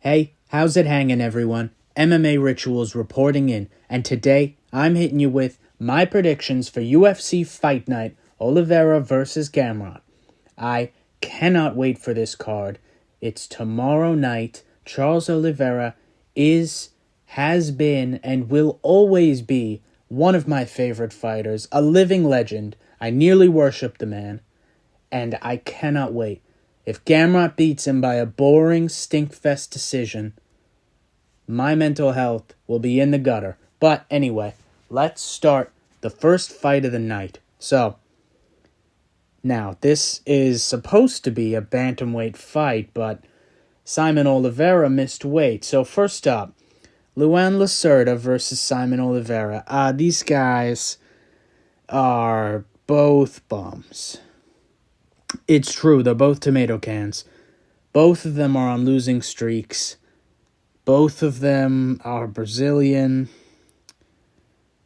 Hey, how's it hanging, everyone? MMA Rituals reporting in, and today I'm hitting you with my predictions for UFC Fight Night, Oliveira versus Gamrot. I cannot wait for this card. It's tomorrow night. Charles Oliveira has been, and will always be one of my favorite fighters, a living legend. I nearly worship the man, and I cannot wait. If Gamrot beats him by a boring stinkfest decision, my mental health will be in the gutter. But anyway, let's start the first fight of the night. So, now, this is supposed to be a bantamweight fight, but Simon Oliveira missed weight. So first up, Luan Lacerda versus Simon Oliveira. These guys are both bums. It's true, they're both tomato cans. Both of them are on losing streaks. Both of them are Brazilian.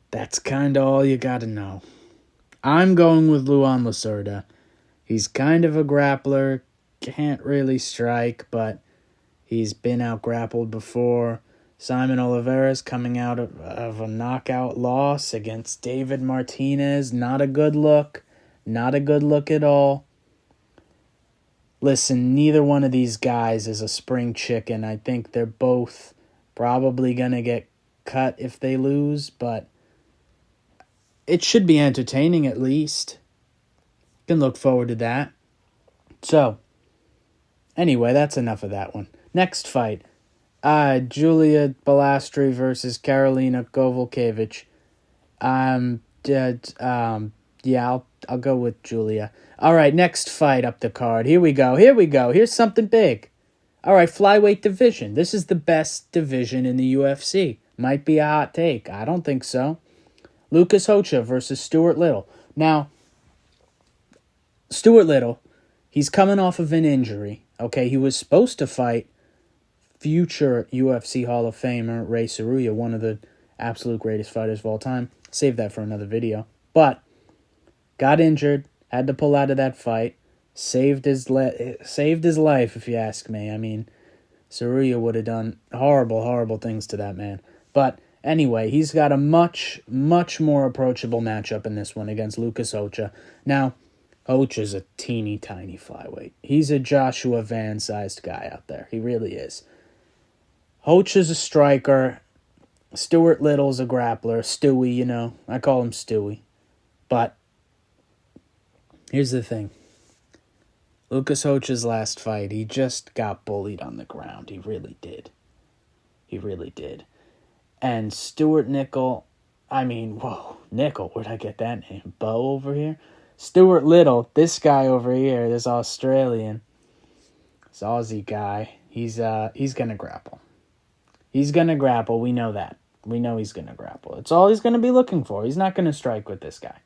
That's kind of all you gotta know. I'm going with Luan Lacerda. He's kind of a grappler, can't really strike, but he's been out-grappled before. Simon Oliveira's coming out of a knockout loss against David Martinez. Not a good look. Not a good look at all. Listen, neither one of these guys is a spring chicken. I think they're both probably going to get cut if they lose, but it should be entertaining at least. Can look forward to that. So, anyway, that's enough of that one. Next fight, Julia Balastri versus Karolina Kowalkiewicz. I'll go with Julia. All right, next fight up the card. Here we go. Here's something big. All right, flyweight division. This is the best division in the UFC. Might be a hot take. I don't think so. Lucas Hocha versus Stuart Little. Now, Stuart Little, he's coming off of an injury. Okay, he was supposed to fight future UFC Hall of Famer Ray Saruya, one of the absolute greatest fighters of all time. Save that for another video. But got injured, had to pull out of that fight, saved his life, if you ask me. I mean, Saruya would have done horrible, horrible things to that man. But anyway, he's got a much, much more approachable matchup in this one against Lucas Hocha. Now, Hocha's a teeny tiny flyweight. He's a Joshua Van-sized guy out there. He really is. Hocha's a striker. Stuart Little's a grappler. Stewie, you know. I call him Stewie. But here's the thing. Lucas Hocha's last fight, he just got bullied on the ground. He really did. He really did. And Stuart Nickel, Nickel, where'd I get that name? Bo over here? Stuart Little, this guy over here, this Australian, this Aussie guy, he's going to grapple. He's going to grapple, we know that. We know he's going to grapple. It's all he's going to be looking for. He's not going to strike with this guy.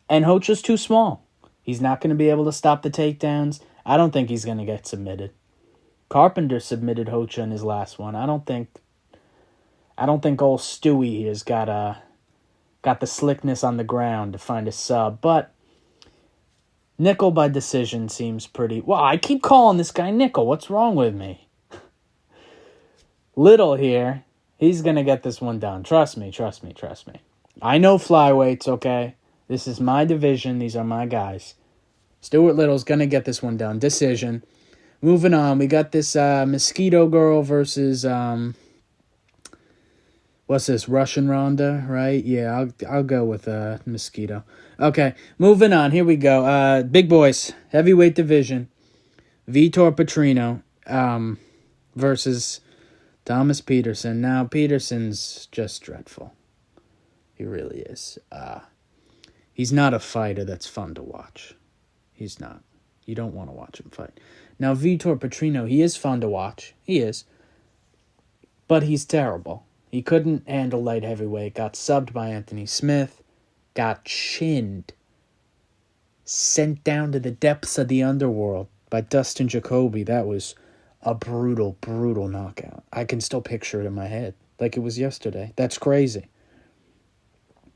And Hocha's too small. He's not going to be able to stop the takedowns. I don't think he's going to get submitted. Carpenter submitted Hocha in his last one. I don't think old Stewie here's got the slickness on the ground to find a sub. But Nickel by decision seems pretty... Well, I keep calling this guy Nickel. What's wrong with me? Little here, he's going to get this one done. Trust me. I know flyweights, okay? This is my division. These are my guys. Stuart Little's going to get this one done. Decision. Moving on, we got this Mosquito Girl versus... what's this, Russian Ronda, right? Yeah, I'll go with Mosquito. Okay, moving on. Here we go. Big boys, heavyweight division. Vitor Petrino versus Thomas Peterson. Now, Peterson's just dreadful. He really is. He's not a fighter that's fun to watch. He's not. You don't want to watch him fight. Now, Vitor Petrino, he is fun to watch. He is. But he's terrible. He couldn't handle light heavyweight, got subbed by Anthony Smith, got chinned, sent down to the depths of the underworld by Dustin Jacoby. That was a brutal, brutal knockout. I can still picture it in my head like it was yesterday. That's crazy.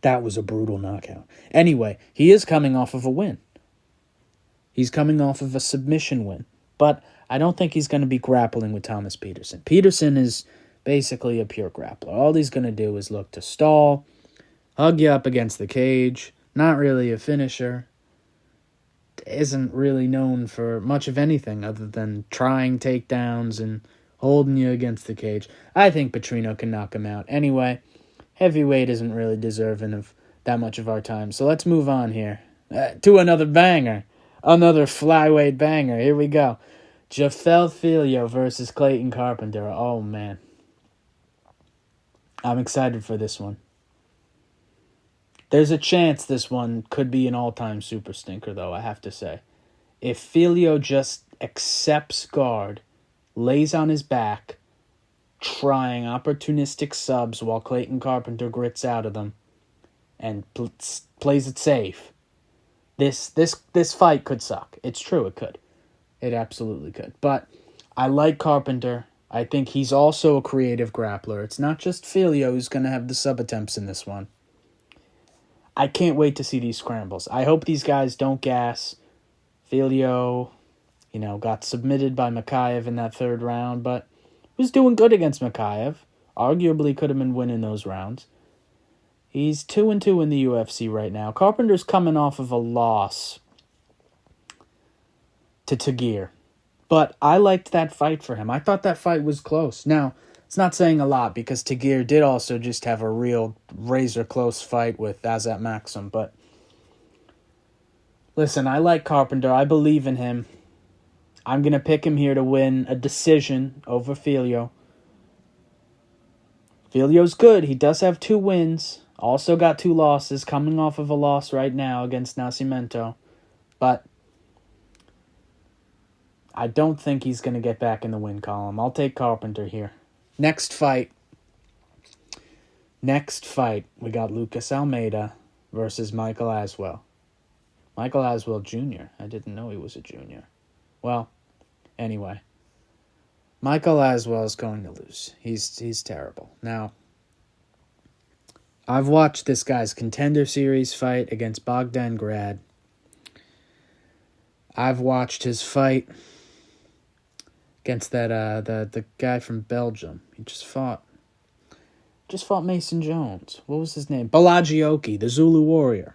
That was a brutal knockout. Anyway, he is coming off of a win. He's coming off of a submission win. But I don't think he's going to be grappling with Thomas Peterson. Peterson is basically a pure grappler. All he's going to do is look to stall, hug you up against the cage. Not really a finisher. Isn't really known for much of anything other than trying takedowns and holding you against the cage. I think Petrino can knock him out. Anyway, heavyweight isn't really deserving of that much of our time. So let's move on here to another banger. Another flyweight banger. Here we go. Jafel Filho versus Clayton Carpenter. Oh, man. I'm excited for this one. There's a chance this one could be an all-time super stinker, though, I have to say. If Filho just accepts guard, lays on his back, trying opportunistic subs while Clayton Carpenter grits out of them, and plays it safe, this fight could suck. It's true, it could. It absolutely could. But I like Carpenter. I think he's also a creative grappler. It's not just Filho who's going to have the sub-attempts in this one. I can't wait to see these scrambles. I hope these guys don't gas. Filho, got submitted by Makayev in that third round, but was doing good against Makayev. Arguably could have been winning those rounds. He's 2-2 in the UFC right now. Carpenter's coming off of a loss to Tagir. But I liked that fight for him. I thought that fight was close. Now, it's not saying a lot because Tagir did also just have a real razor-close fight with Azat Maxim. But listen, I like Carpenter. I believe in him. I'm going to pick him here to win a decision over Filho. Filho's good. He does have 2 wins. Also got 2 losses, coming off of a loss right now against Nascimento. But I don't think he's going to get back in the win column. I'll take Carpenter here. Next fight, we got Lucas Almeida versus Michael Aswell. Michael Aswell Jr. I didn't know he was a junior. Well, anyway. Michael Aswell is going to lose. He's terrible. Now, I've watched this guy's Contender Series fight against Bogdan Grad. I've watched his fight against that the guy from Belgium. He just fought Mason Jones. What was his name? Balaji Oki, the Zulu Warrior.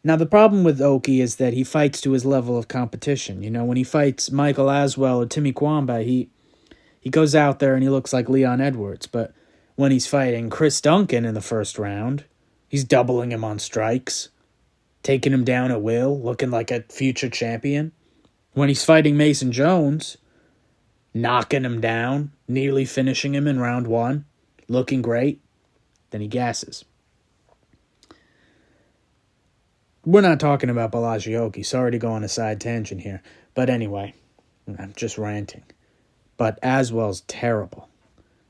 Now, the problem with Oki is that he fights to his level of competition. When he fights Michael Aswell or Timmy Kwamba, he goes out there and he looks like Leon Edwards. But when he's fighting Chris Duncan in the first round, he's doubling him on strikes, taking him down at will, looking like a future champion. When he's fighting Mason Jones, knocking him down, nearly finishing him in round 1, looking great, then he gasses. We're not talking about Balaji Oki. Sorry to go on a side tangent here. But anyway, I'm just ranting. But Aswell's terrible.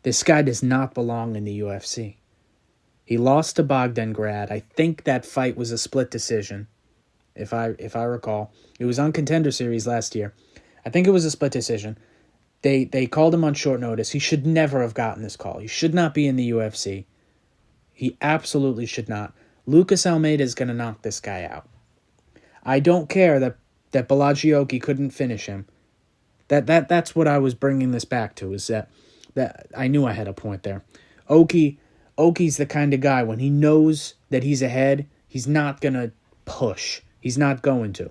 This guy does not belong in the UFC. He lost to Bogdan Grad. I think that fight was a split decision, if I recall. It was on Contender Series last year. I think it was a split decision. They called him on short notice. He should never have gotten this call. He should not be in the UFC. He absolutely should not. Lucas Almeida is going to knock this guy out. I don't care that Balaji Oki couldn't finish him. That's what I was bringing this back to, is that I knew I had a point there. Oki's the kind of guy, when he knows that he's ahead, he's not going to push. He's not going to.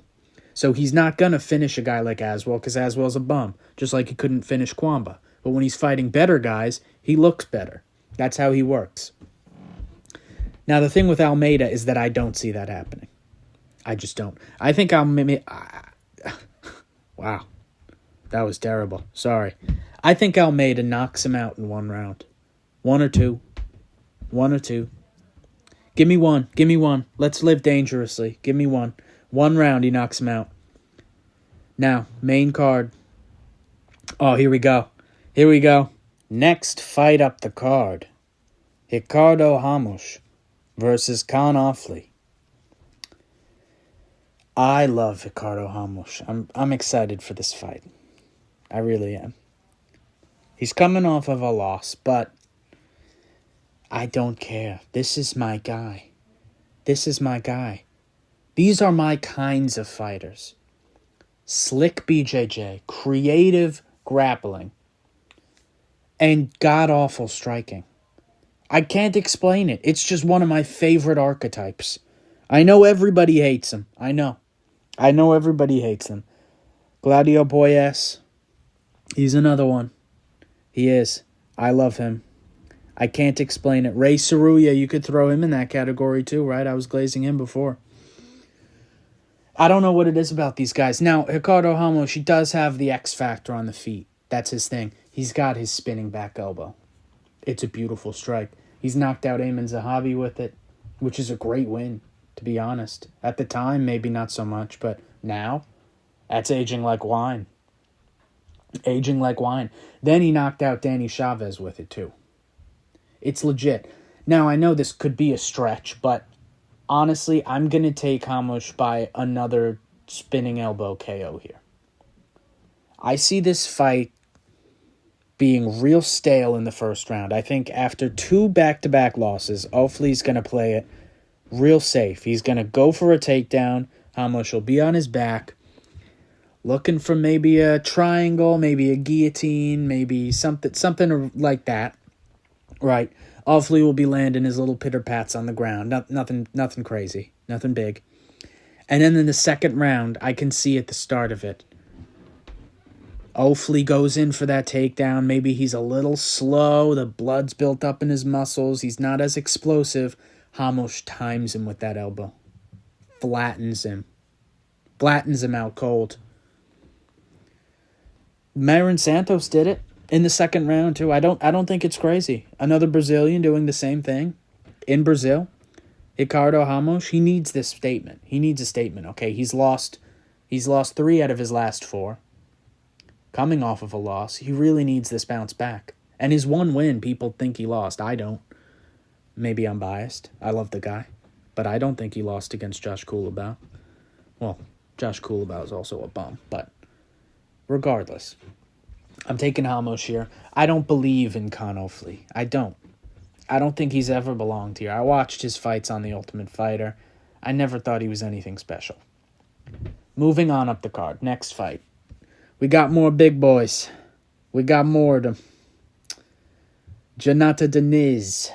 So he's not going to finish a guy like Aswell because Aswell's a bum, just like he couldn't finish Kwamba. But when he's fighting better guys, he looks better. That's how he works. Now, the thing with Almeida is that I don't see that happening. I just don't. I think Almeida... Wow. That was terrible. Sorry. I think Almeida knocks him out in 1 round. 1 or 2. 1 or 2. Give me one. Give me one. Let's live dangerously. Give me one. 1 round, he knocks him out. Now, main card. Oh, here we go. Here we go. Next fight up the card. Ricardo Ramos versus Con Offley. I love Ricardo Ramos. I'm excited for this fight. I really am. He's coming off of a loss, but I don't care. This is my guy. This is my guy. These are my kinds of fighters. Slick BJJ, creative grappling, and god-awful striking. I can't explain it. It's just one of my favorite archetypes. I know everybody hates him. I know everybody hates him. Claudio Boyes, he's another one. He is. I love him. I can't explain it. Ray Saruya, you could throw him in that category too, right? I was glazing him before. I don't know what it is about these guys. Now, Ricardo Ramos, he does have the X factor on the feet. That's his thing. He's got his spinning back elbow. It's a beautiful strike. He's knocked out Ayman Zahabi with it, which is a great win, to be honest. At the time, maybe not so much, but now, that's aging like wine. Aging like wine. Then he knocked out Danny Chavez with it, too. It's legit. Now, I know this could be a stretch, but honestly, I'm going to take Ramos by another spinning elbow KO here. I see this fight being real stale in the first round. I think after 2 back-to-back losses, Ofli's going to play it real safe. He's going to go for a takedown. Ramos will be on his back, looking for maybe a triangle, maybe a guillotine, maybe something like that. Right. Ofli will be landing his little pitter-pats on the ground. Nothing crazy. Nothing big. And then in the second round, I can see at the start of it, Ofli goes in for that takedown. Maybe he's a little slow. The blood's built up in his muscles. He's not as explosive. Ramos times him with that elbow. Flattens him. Flattens him out cold. Marin Santos did it in the second round too. I don't think it's crazy. Another Brazilian doing the same thing in Brazil. Ricardo Ramos, he needs this statement. He needs a statement, okay? He's lost 3 out of his last 4. Coming off of a loss, he really needs this bounce back. And his one win, people think he lost. I don't. Maybe I'm biased. I love the guy. But I don't think he lost against Josh Kulabau. Well, Josh Kulabau is also a bum, but regardless, I'm taking Ramos here. I don't believe in Con Ofli. I don't think he's ever belonged here. I watched his fights on The Ultimate Fighter. I never thought he was anything special. Moving on up the card. Next fight. We got more big boys. We got more of them. Jonata Diniz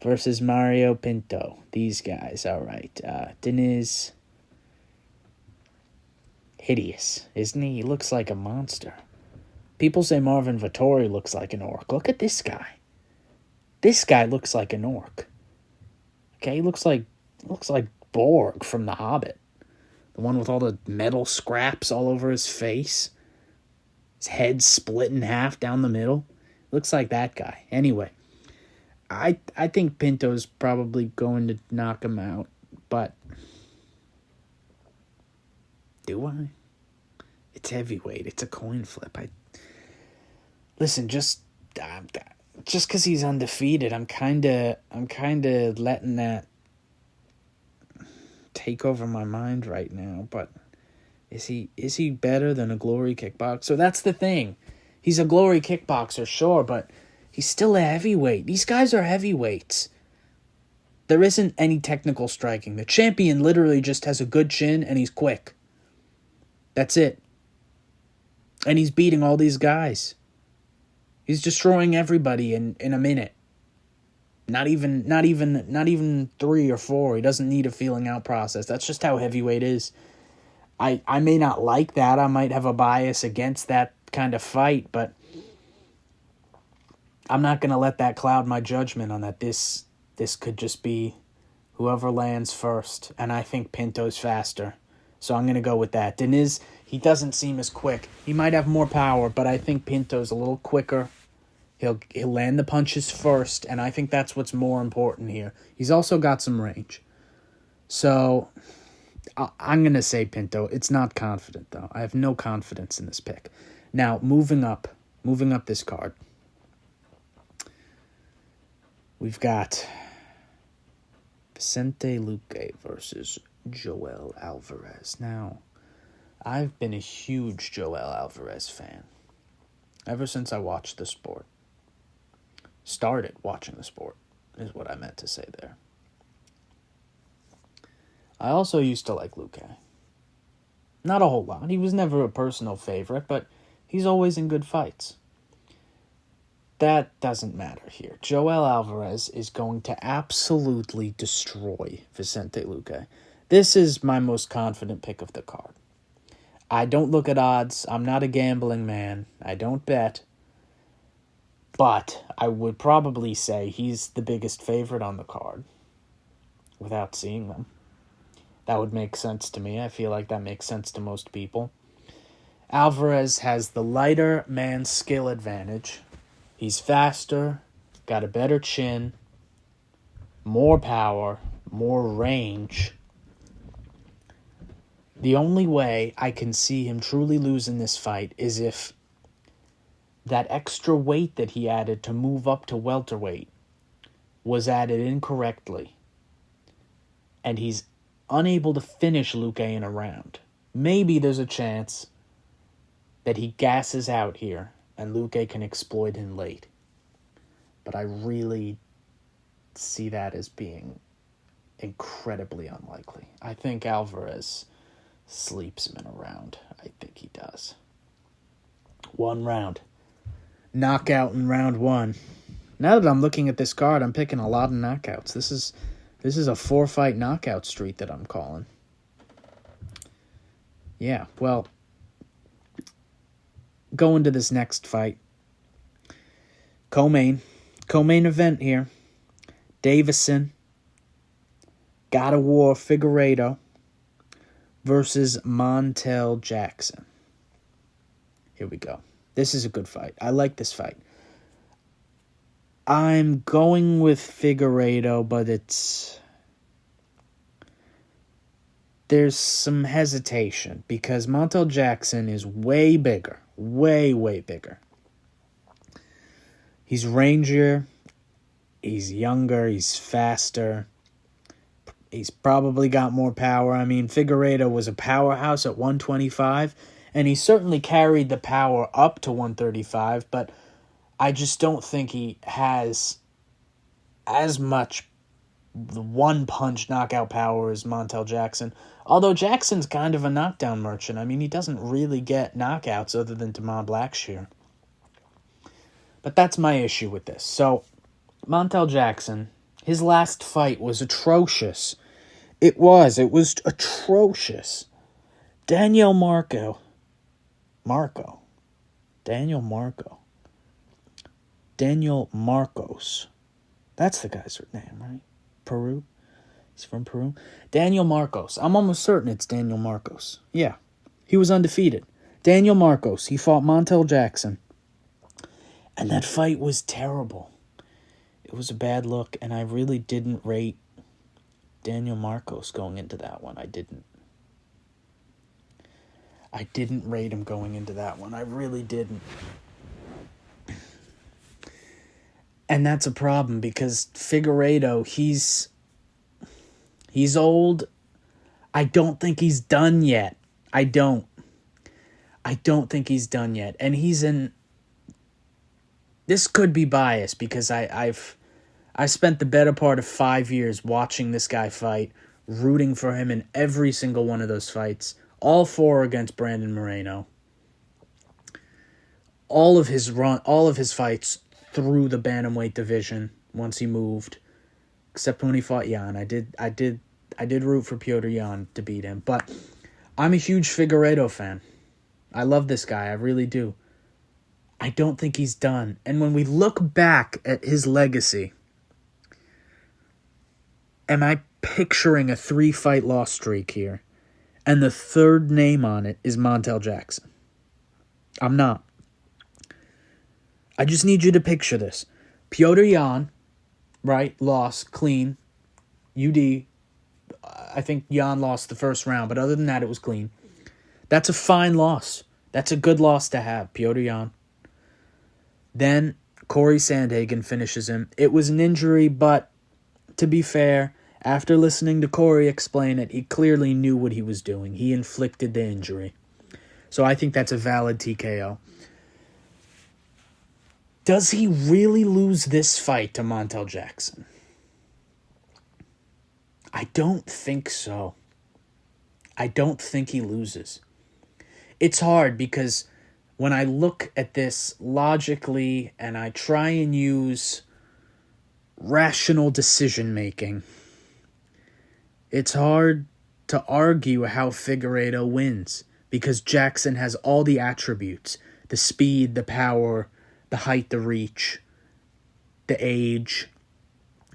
versus Mario Pinto. These guys, all right. Diniz, hideous, isn't he? He looks like a monster. People say Marvin Vettori looks like an orc. Look at this guy. This guy looks like an orc. Okay, he looks like Borg from The Hobbit. The one with all the metal scraps all over his face. His head split in half down the middle. Looks like that guy. Anyway, I think Pinto's probably going to knock him out. But do I? It's heavyweight. It's a coin flip. Listen, just because he's undefeated, I'm kind of letting that take over my mind right now. But is he better than a glory kickboxer? That's the thing. He's a glory kickboxer, sure, but he's still a heavyweight. These guys are heavyweights. There isn't any technical striking. The champion literally just has a good chin and he's quick. That's it. And he's beating all these guys. He's destroying everybody in a minute. Not even 3 or 4. He doesn't need a feeling out process. That's just how heavyweight is. I may not like that. I might have a bias against that kind of fight, but I'm not going to let that cloud my judgment on that. This could just be whoever lands first, and I think Pinto's faster. So I'm going to go with that. Diniz, he doesn't seem as quick. He might have more power, but I think Pinto's a little quicker. He'll land the punches first, and I think that's what's more important here. He's also got some range. So I'm going to say Pinto. It's not confident, though. I have no confidence in this pick. Now, moving up this card, we've got Vicente Luque versus Joel Alvarez. Now, I've been a huge Joel Alvarez fan ever since I watched the sport. Started watching the sport, is what I meant to say there. I also used to like Luque. Not a whole lot. He was never a personal favorite, but he's always in good fights. That doesn't matter here. Joel Alvarez is going to absolutely destroy Vicente Luque. This is my most confident pick of the card. I don't look at odds. I'm not a gambling man. I don't bet. But I would probably say he's the biggest favorite on the card without seeing them. That would make sense to me. I feel like that makes sense to most people. Alvarez has the lighter man skill advantage. He's faster, got a better chin, more power, more range. The only way I can see him truly losing this fight is if that extra weight that he added to move up to welterweight was added incorrectly, and he's unable to finish Luque in a round. Maybe there's a chance that he gasses out here and Luque can exploit him late. But I really see that as being incredibly unlikely. I think Alvarez sleeps him in a round. I think he does. 1 round. Knockout in round 1. Now that I'm looking at this card, I'm picking a lot of knockouts. This is a 4-fight knockout streak that I'm calling. Yeah, well, going to this next fight. Co-main event here. Davison, God of War Figueiredo versus Montel Jackson. Here we go. This is a good fight. I like this fight. I'm going with Figueiredo, but there's some hesitation because Montel Jackson is way bigger. Way, way bigger. He's rangier. He's younger. He's faster. He's probably got more power. I mean, Figueiredo was a powerhouse at 125, and he certainly carried the power up to 135, but I just don't think he has as much one-punch knockout power as Montel Jackson. Although Jackson's kind of a knockdown merchant. I mean, he doesn't really get knockouts other than Damon Blackshear. But that's my issue with this. So, Montel Jackson, his last fight was atrocious. It was atrocious. Daniel Marcos. That's the guy's name, right? Peru? He's from Peru. Daniel Marcos. I'm almost certain it's Daniel Marcos. Yeah. He was undefeated. Daniel Marcos. He fought Montel Jackson. And that fight was terrible. It was a bad look, and I really didn't rate Daniel Marcos going into that one. I didn't rate him going into that one. I really didn't. And that's a problem because Figueiredo, he's old. I don't think he's done yet. I don't think he's done yet. And he's in... This could be biased because I spent the better part of 5 years watching this guy fight, rooting for him in every single one of those fights. All 4 against Brandon Moreno. All of his fights through the bantamweight division once he moved, except when he fought Jan. I did root for Petr Yan to beat him, but I'm a huge Figueiredo fan. I love this guy, I really do. I don't think he's done. And when we look back at his legacy, am I picturing a 3-fight loss streak here? And the third name on it is Montel Jackson. I'm not. I just need you to picture this. Petr Yan, right, lost, clean. UD, I think Yan lost the first round, but other than that, it was clean. That's a fine loss. That's a good loss to have, Petr Yan. Then Corey Sandhagen finishes him. It was an injury, but to be fair, after listening to Corey explain it, he clearly knew what he was doing. He inflicted the injury. So I think that's a valid TKO. Does he really lose this fight to Montel Jackson? I don't think so. I don't think he loses. it's hard because when I look at this logically and I try and use rational decision making, it's hard to argue how Figueiredo wins because Jackson has all the attributes: the speed, the power, the height, the reach, the age,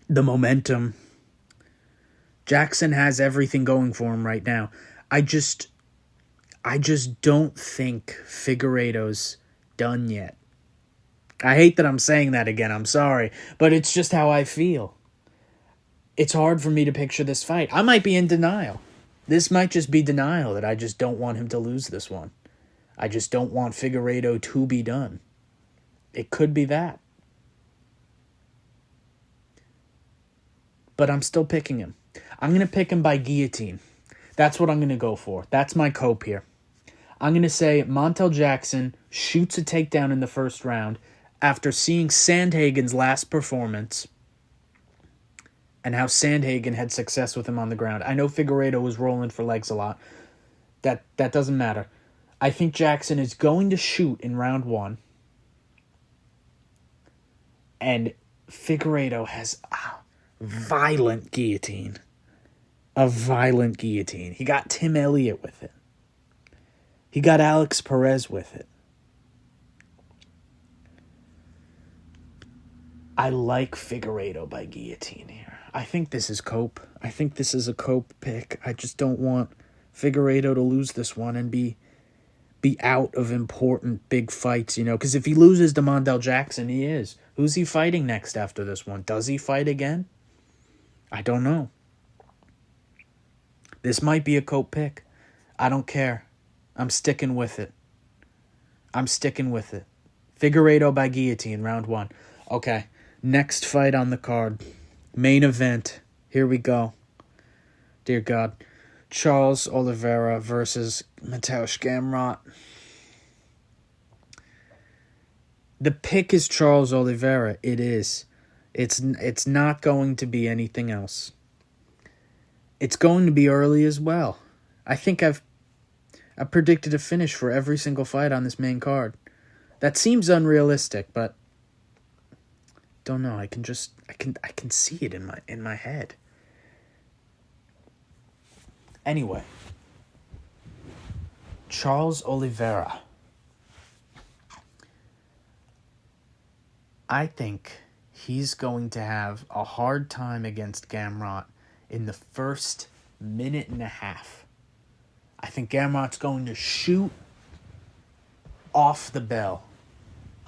the momentum. Jackson has everything going for him right now. I just don't think Figueiredo's done yet. I hate that I'm saying that again, I'm sorry, but it's just how I feel. It's hard for me to picture this fight. I might be in denial. This might just be denial that I just don't want him to lose this one. I just don't want Figueiredo to be done. It could be that. But I'm still picking him. I'm going to pick him by guillotine. That's what I'm going to go for. That's my cope here. I'm going to say Montel Jackson shoots a takedown in the first round after seeing Sandhagen's last performance and how Sandhagen had success with him on the ground. I know Figueiredo was rolling for legs a lot. That doesn't matter. I think Jackson is going to shoot in round one. And Figueiredo has a violent guillotine. A violent guillotine. He got Tim Elliott with it. He got Alex Perez with it. I like Figueiredo by guillotine here. I think this is cope. I think this is a cope pick. I just don't want Figueiredo to lose this one and be out of important big fights, because if he loses to Montel Jackson, he is. Who's he fighting next after this one? Does he fight again? I don't know. This might be a cope pick. I don't care. I'm sticking with it. Figueiredo by guillotine, round one. Okay, next fight on the card. Main event. Here we go. Dear God. Charles Oliveira versus Mateusz Gamrot. The pick is Charles Oliveira. It is. It's not going to be anything else. It's going to be early as well. I think I've predicted a finish for every single fight on this main card. That seems unrealistic, but don't know. I can see it in my head. Anyway, Charles Oliveira. I think he's going to have a hard time against Gamrot in the first minute and a half. I think Gamrot's going to shoot off the bell.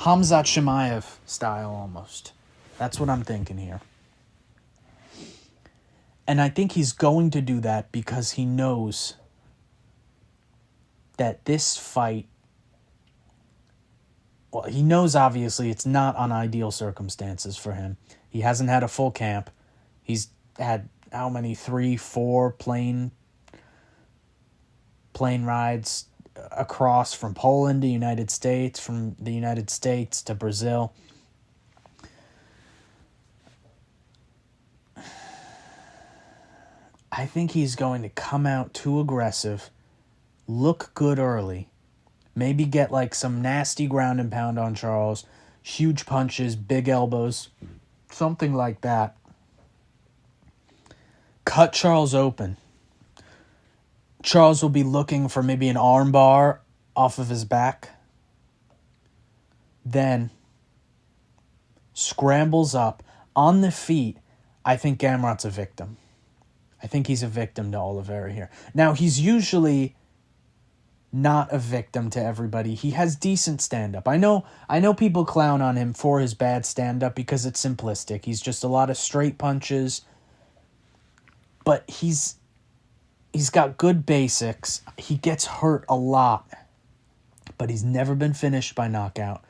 Hamzat Chimaev style almost. That's what I'm thinking here. And I think he's going to do that because he knows that this fight, well, he knows obviously it's not on ideal circumstances for him. He hasn't had a full camp. He's had how many? 3, 4 plane rides across from Poland to United States, from the United States to Brazil. I think he's going to come out too aggressive, look good early, maybe get like some nasty ground and pound on Charles, huge punches, big elbows, something like that. Cut Charles open. Charles will be looking for maybe an arm bar off of his back. Then scrambles up on the feet. I think Gamrot's a victim. I think he's a victim to Oliveira here. Now, he's usually not a victim to everybody. He has decent stand-up. I know people clown on him for his bad stand-up because it's simplistic. He's just a lot of straight punches. But he's got good basics. He gets hurt a lot. But he's never been finished by knockout.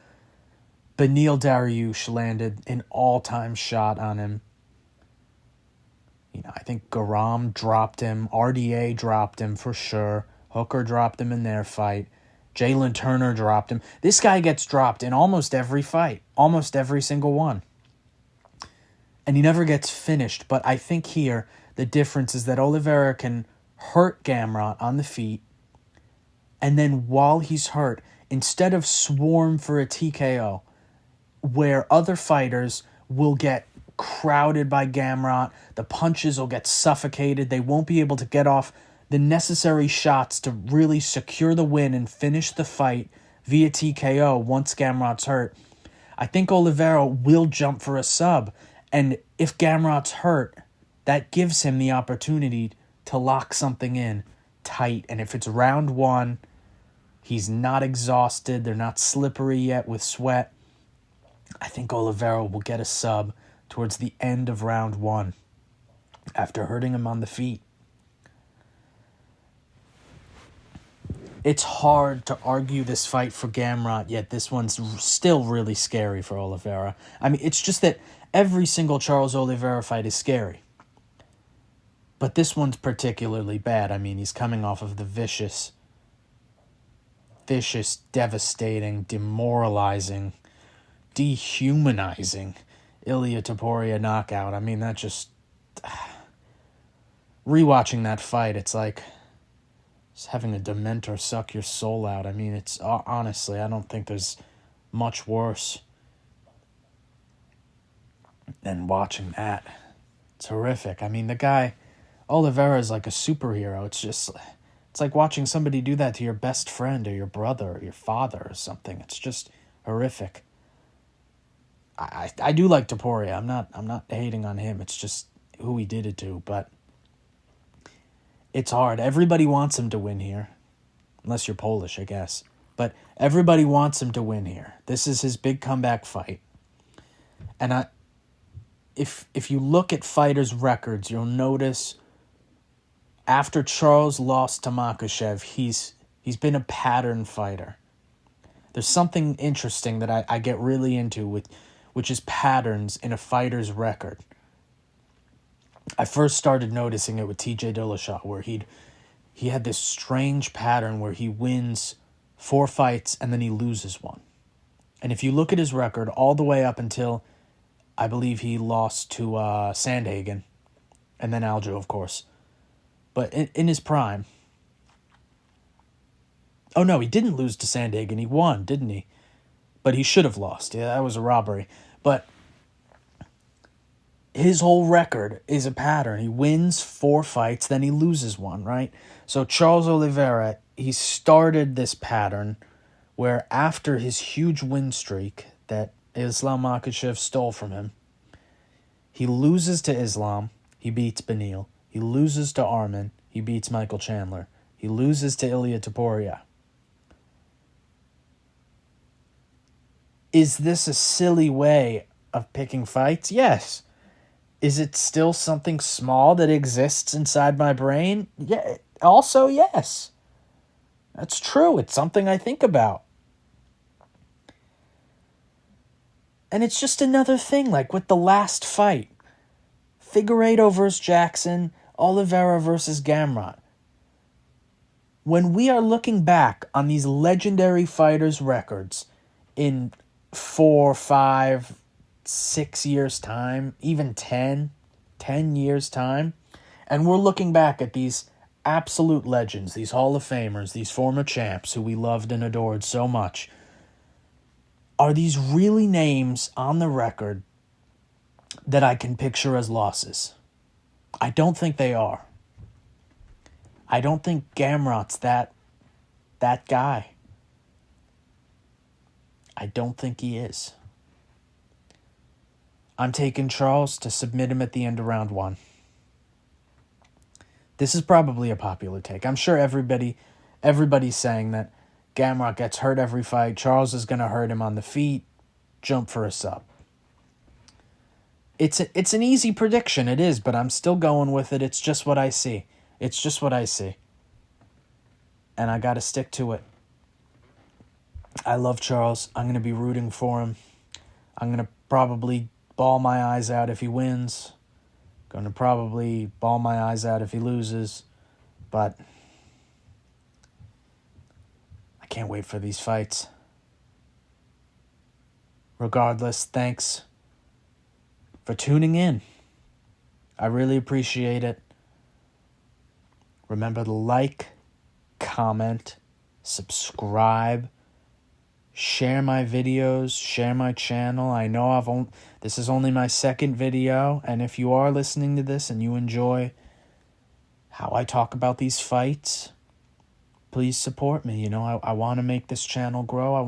Beneil Dariush landed an all-time shot on him. I think Garam dropped him. RDA dropped him for sure. Hooker dropped him in their fight. Jalen Turner dropped him. This guy gets dropped in almost every fight. Almost every single one. And he never gets finished. But I think here, the difference is that Oliveira can hurt Gamrot on the feet And then while he's hurt, instead of swarm for a TKO, where other fighters will get crowded by Gamrot, the punches will get suffocated, they won't be able to get off the necessary shots to really secure the win and finish the fight via TKO once Gamrot's hurt. I think Oliveira will jump for a sub, and if Gamrot's hurt, that gives him the opportunity to lock something in tight, and if it's round one, he's not exhausted, they're not slippery yet with sweat, I think Oliveira will get a sub towards the end of round one after hurting him on the feet. It's hard to argue this fight for Gamrot, yet this one's still really scary for Oliveira. I mean, it's just that every single Charles Oliveira fight is scary. But this one's particularly bad. I mean, he's coming off of the vicious, devastating, demoralizing, dehumanizing Ilia Topuria knockout. I mean, that just... Rewatching that fight, it's like just having a dementor suck your soul out. I mean, it's... honestly, I don't think there's much worse than watching that. It's horrific. I mean, the guy... Oliveira is like a superhero. It's like watching somebody do that to your best friend or your brother or your father or something. It's just horrific. I do like Topuria. I'm not hating on him. It's just who he did it to, but it's hard. Everybody wants him to win here. Unless you're Polish, I guess. But everybody wants him to win here. This is his big comeback fight. And if you look at fighters' records, you'll notice after Charles lost to Makhachev, he's been a pattern fighter. There's something interesting that I get really into which is patterns in a fighter's record. I first started noticing it with TJ Dillashaw, where he had this strange pattern where he wins 4 fights and then he loses 1. And if you look at his record all the way up until, I believe he lost to Sandhagen, and then Aljo, of course. But in his prime... Oh, no, he didn't lose to Sandhagen. He won, didn't he? But he should have lost. Yeah, that was a robbery. But his whole record is a pattern. He wins 4 fights, then he loses 1, right? So Charles Oliveira, he started this pattern where after his huge win streak that Islam Makhachev stole from him, he loses to Islam, he beats Beneil. He loses to Arman, he beats Michael Chandler. He loses to Ilia Topuria. Is this a silly way of picking fights? Yes. Is it still something small that exists inside my brain? Yeah. Also, yes. That's true. It's something I think about. And it's just another thing, like with the last fight. Figueiredo versus Jackson, Oliveira versus Gamrot. When we are looking back on these legendary fighters' records in 4, 5, 6 years' time, even 10 years' time, and we're looking back at these absolute legends, these Hall of Famers, these former champs who we loved and adored so much, are these really names on the record that I can picture as losses? I don't think they are. I don't think Gamrot's that guy. I don't think he is. I'm taking Charles to submit him at the end of round 1. This is probably a popular take. I'm sure everybody's saying that Gamrot gets hurt every fight. Charles is going to hurt him on the feet. Jump for a sub. It's an easy prediction, it is, but I'm still going with it. It's just what I see. It's just what I see. And I got to stick to it. I love Charles. I'm going to be rooting for him. I'm going to probably bawl my eyes out if he wins. Going to probably bawl my eyes out if he loses. But I can't wait for these fights. Regardless, thanks for tuning in. I really appreciate it. Remember to like, comment, subscribe, share my videos, share my channel. I know this is only my second video, and if you are listening to this and you enjoy how I talk about these fights, please support me. I want to make this channel grow. I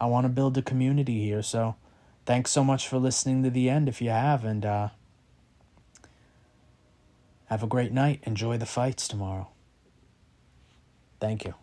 want to build a community here. So thanks so much for listening to the end if you have, and have a great night. Enjoy the fights tomorrow. Thank you.